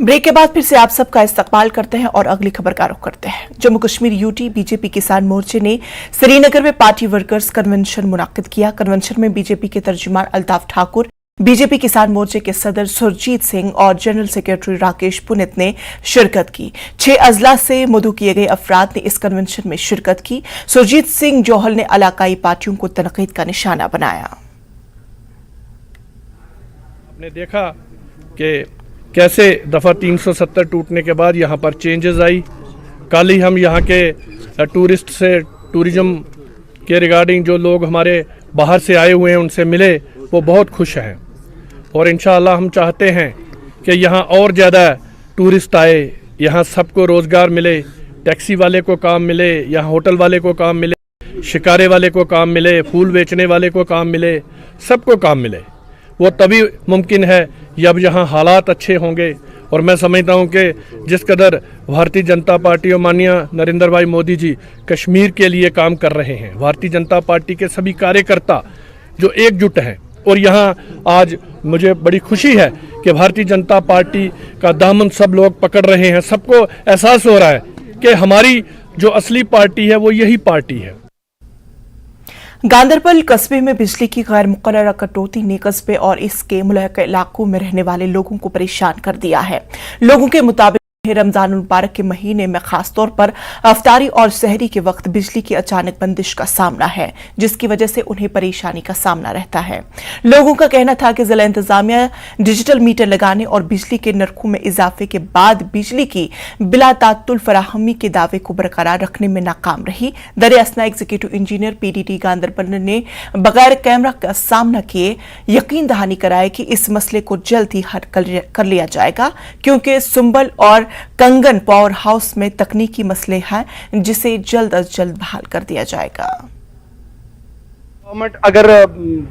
Break के बाद फिर से आप सबका इस्तकबाल करते हैं और अगली खबर का रुख करते हैं। जम्मू कश्मीर यूटी बीजेपी किसान मोर्चे ने श्रीनगर में पार्टी वर्कर्स कन्वेंशन मुनाकिद किया। कन्वेंशन में बीजेपी के तर्जुमान अल्ताफ ठाकुर, बीजेपी किसान मोर्चे के सदर सुरजीत सिंह और जनरल सेक्रेटरी राकेश पुनित ने शिरकत की। 6 अजला से मदऊ किए गए अफराद ने इस कन्वेंशन में शिरकत की। सुरजीत सिंह जोहल ने इलाकाई पार्टियों को तनकीद का निशाना बनाया। आपने देखा कि कैसे दफ़ा 370 टूटने के बाद यहाँ पर चेंजेस आई। कल ही हम यहाँ के टूरिस्ट से टूरिज़म के रिगार्डिंग जो लोग हमारे बाहर से आए हुए हैं उनसे मिले, वो बहुत खुश हैं और इंशाअल्लाह हम चाहते हैं कि यहाँ और ज़्यादा टूरिस्ट आए, यहाँ सबको रोज़गार मिले, टैक्सी वाले को काम मिले, यहाँ होटल वाले को काम मिले, शिकारे वाले को काम मिले, फूल बेचने वाले को काम मिले, सबको काम मिले। वो तभी मुमकिन है जब यहाँ हालात अच्छे होंगे। और मैं समझता हूँ कि जिस कदर भारतीय जनता पार्टी और माननीय नरेंद्र भाई मोदी जी कश्मीर के लिए काम कर रहे हैं, भारतीय जनता पार्टी के सभी कार्यकर्ता जो एकजुट हैं, और यहाँ आज मुझे बड़ी खुशी है कि भारतीय जनता पार्टी का दामन सब लोग पकड़ रहे हैं। सबको एहसास हो रहा है कि हमारी जो असली पार्टी है वो यही पार्टी है। गांदरबल कस्बे में बिजली की गैर मुकर्ररा कटौती ने कस्बे और इसके मुल्हका इलाकों में रहने वाले लोगों को परेशान कर दिया है। लोगों के मुताबिक रमजान मुबारक के महीने में खासतौर पर अफ्तारी और सहरी के वक्त बिजली की अचानक बंदिश का सामना है, जिसकी वजह से उन्हें परेशानी का सामना रहता है। लोगों का कहना था कि जिला इंतजामिया डिजिटल मीटर लगाने और बिजली के नरखों में इजाफे के बाद बिजली की बिला तात्तुल फराहमी के दावे को बरकरार रखने में नाकाम रही। दर असना एग्जीक्यूटिव इंजीनियर पीडीटी गांदरबल ने बगैर कैमरा का सामना किए यकीन दहानी कराया कि इस मसले को जल्द ही हल कर लिया जाएगा, क्योंकि सुंबल और कंगन पावर हाउस में तकनीकी मसले हैं जिसे जल्द अज जल्द बहाल कर दिया जाएगा। गवर्नमेंट अगर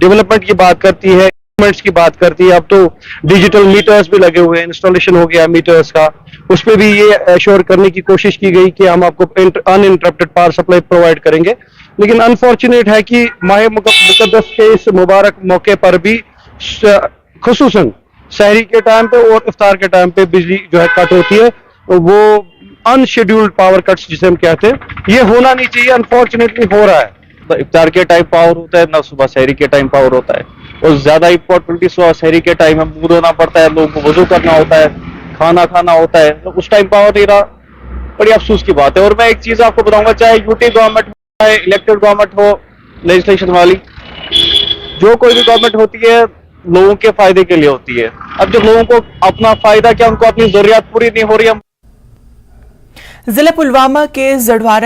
डेवलपमेंट की बात करती है, इन्वेस्टमेंट्स की बात करती है, अब तो डिजिटल मीटर्स भी लगे हुए हैं, इंस्टॉलेशन हो गया मीटर्स का, उस पर भी ये एश्योर करने की कोशिश की गई कि हम आपको अनइंटरप्टेड पावर सप्लाई प्रोवाइड करेंगे। लेकिन अनफॉर्चुनेट है कि माह मुकद्दस के इस मुबारक मौके पर भी खुसूसन सहरी के टाइम पे और इफ्तार के टाइम पे बिजली जो है कट होती है। वो अनशेड्यूल्ड पावर कट्स जिसे हम कहते हैं, ये होना नहीं चाहिए, अनफॉर्चुनेटली हो रहा है। तो इफ्तार के टाइम पावर होता है ना, सुबह सहरी के टाइम पावर होता है, और ज्यादा इंपॉर्टेंटली सुबह सहरी के टाइम हमें मुंह धोना पड़ता है, लोगों को वजू करना होता है, खाना खाना होता है, तो उस टाइम पावर नहीं रहा, बड़ी अफसोस की बात है। और मैं एक चीज आपको बताऊंगा, चाहे यूटी गवर्नमेंट हो, चाहे इलेक्टेड गवर्नमेंट हो, लेजिस्लेशन वाली, जो कोई भी गवर्नमेंट होती है लोगों के फायदे के लिए होती है। अब जब लोगों को अपना फायदा क्या, उनको अपनी जरूरियात पूरी नहीं हो रही है। जिला पुलवामा के जड़वारा